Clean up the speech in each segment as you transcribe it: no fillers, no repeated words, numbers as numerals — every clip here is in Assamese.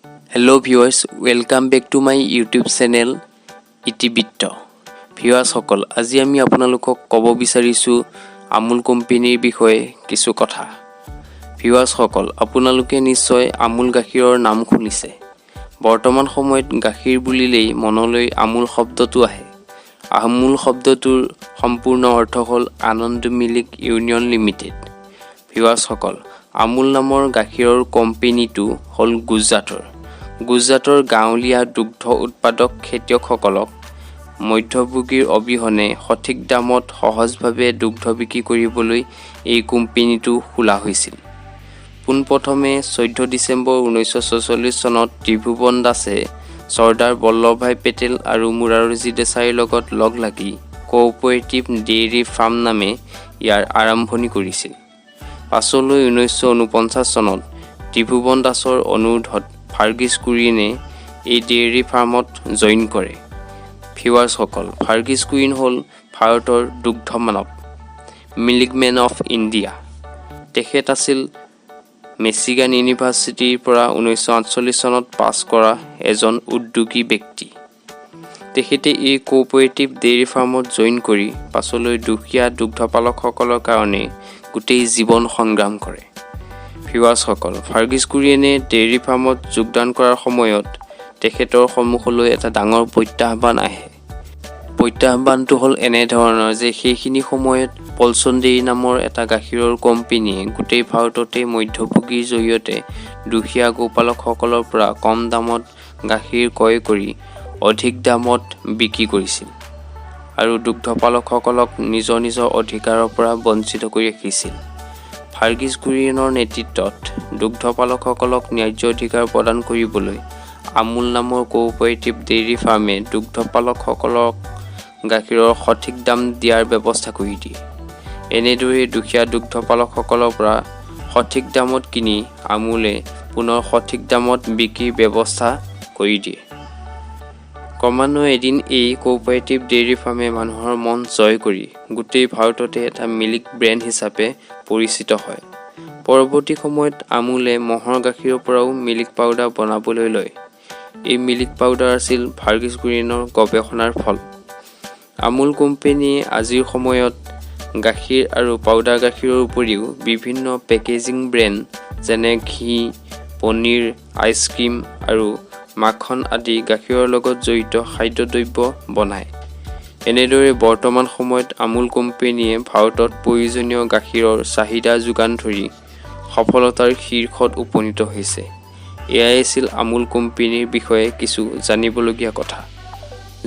Hello viewers, welcome back to my YouTube channel ইতিবৃত্ত। Viewers সকল, আজি আমি আপোনালোকক ক'ব বিচাৰিছো আমুল কোম্পানীৰ বিষয়ে কিছু কথা। ভিউয়াৰ্ছ সকল, আপোনালোকে নিশ্চয় আমুল গাখীৰৰ নাম শুনিছে। বৰ্তমান সময়ত গাখীৰ বুলিলেই মনলৈ আমুল শব্দটো আহে। আমুল শব্দটোৰ সম্পূৰ্ণ অৰ্থ হ'ল আনন্দ মিল্ক ইউনিয়ন লিমিটেড। ভিউয়াৰ্ছ সকল, আমুল নামৰ গাখীৰৰ কোম্পানীটো হ'ল গুজৰাটৰ গাঁৱলীয়া দুগ্ধ উৎপাদক খেতিয়কসকলক মধ্যভোগীৰ অবিহনে সঠিক দামত সহজভাৱে দুগ্ধ বিক্ৰী কৰিবলৈ এই কোম্পানীটো খোলা হৈছিল। পোনপ্ৰথমে 14 ডিচেম্বৰ 1946 চনত ত্ৰিভুৱন দাসে চৰ্দাৰ বল্লভভাই পেটেল আৰু মোৰাৰজী দেশাইৰ লগত লগ লাগি কোঅপাৰেটিভ ডেইৰী ফাৰ্ম নামে ইয়াৰ আৰম্ভণি কৰিছিল। পাছলৈ 1949 চনত ত্ৰিভুৱন দাসৰ অনুৰোধত ফাৰ্গিছ কুৰিনে এই ডেইৰী ফাৰ্মত জইন কৰে। ভিউয়াৰ্ছ সকল, ফাৰ্গিছ কুৰিন হ'ল ভাৰতৰ দুগ্ধ মানৱ, মিল্কমেন অফ ইণ্ডিয়া। তেখেত আছিল মিচিগান ইউনিভাৰ্চিটিৰ পৰা 1948 চনত পাছ কৰা এজন উদ্যোগী ব্যক্তি। তেখেতে এই কোঅপাৰেটিভ ডেইৰী ফাৰ্মত জইন কৰি পাছলৈ দুখীয়া দুগ্ধপালকসকলৰ কাৰণে গোটেই জীৱন সংগ্ৰাম কৰে। ভিউয়াৰ্ছ সকল, ফাৰ্গিছ কুৰিনে ডেইৰী ফাৰ্মত যোগদান কৰাৰ সময়ত তেখেতৰ সন্মুখলৈ এটা ডাঙৰ প্ৰত্যাহ্বান আহে। প্ৰত্যাহ্বানটো হ'ল এনেধৰণৰ যে সেইখিনি সময়ত পলছন ডেইৰী নামৰ এটা গাখীৰৰ কোম্পানীয়ে গোটেই ভাৰততে মধ্যভোগীৰ জৰিয়তে দুখীয়া গোপালকসকলৰ পৰা কম দামত গাখীৰ ক্ৰয় কৰি অধিক দামত বিক্ৰী কৰিছিল আৰু দুগ্ধপালকসকলক নিজৰ অধিকাৰৰ পৰা বঞ্চিত কৰি ৰাখিছিল। ফাৰ্গিছ কুৰিনৰ নেতৃত্বত দুগ্ধপালকসকলক ন্যায্য অধিকাৰ প্ৰদান কৰিবলৈ আমুল নামৰ কোঅপাৰেটিভ ডেইৰী ফাৰ্মে দুগ্ধপালকসকলক গাখীৰৰ সঠিক দাম দিয়াৰ ব্যৱস্থা কৰি দিয়ে। এনেদৰে দুখীয়া দুগ্ধপালকসকলৰ পৰা সঠিক দামত কিনি আমুলে পুনৰ সঠিক দামত বিক্ৰীৰ ব্যৱস্থা কৰি দিয়ে। ক্ৰমান্বয়ে এদিন এই কোঅপাৰেটিভ ডেইৰী ফাৰ্মে মানুহৰ মন জয় কৰি গোটেই ভাৰততে এটা মিল্ক ব্ৰেণ্ড হিচাপে পৰিচিত হয়। পৰৱৰ্তী সময়ত আমুলে ম'হৰ গাখীৰৰ পৰাও মিল্ক পাউডাৰ বনাবলৈ লয়। এই মিল্ক পাউডাৰ আছিল ফাৰ্গিছ কুৰিনৰ গৱেষণাৰ ফল। আমুল কোম্পানীয়ে আজিৰ সময়ত গাখীৰ আৰু পাউডাৰ গাখীৰৰ উপৰিও বিভিন্ন পেকেজিং ব্ৰেণ্ড যেনে ঘি, পনীৰ, আইচক্ৰীম আৰু মাখন আদি গাখীৰৰ লগত জড়িত খাদ্যদ্ৰব্য বনায়। এনেদৰে বৰ্তমান সময়ত আমুল কোম্পানীয়ে ভাৰতত প্ৰয়োজনীয় গাখীৰৰ চাহিদা যোগান ধৰি সফলতাৰ শীৰ্ষত উপনীত হৈছে। এয়াই আছিল আমুল কোম্পানীৰ বিষয়ে কিছু জানিবলগীয়া কথা।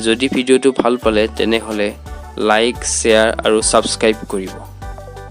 যদি ভিডিঅ'টো ভাল পালে তেনেহ'লে লাইক, শ্বেয়াৰ আৰু ছাবস্ক্ৰাইব কৰিব।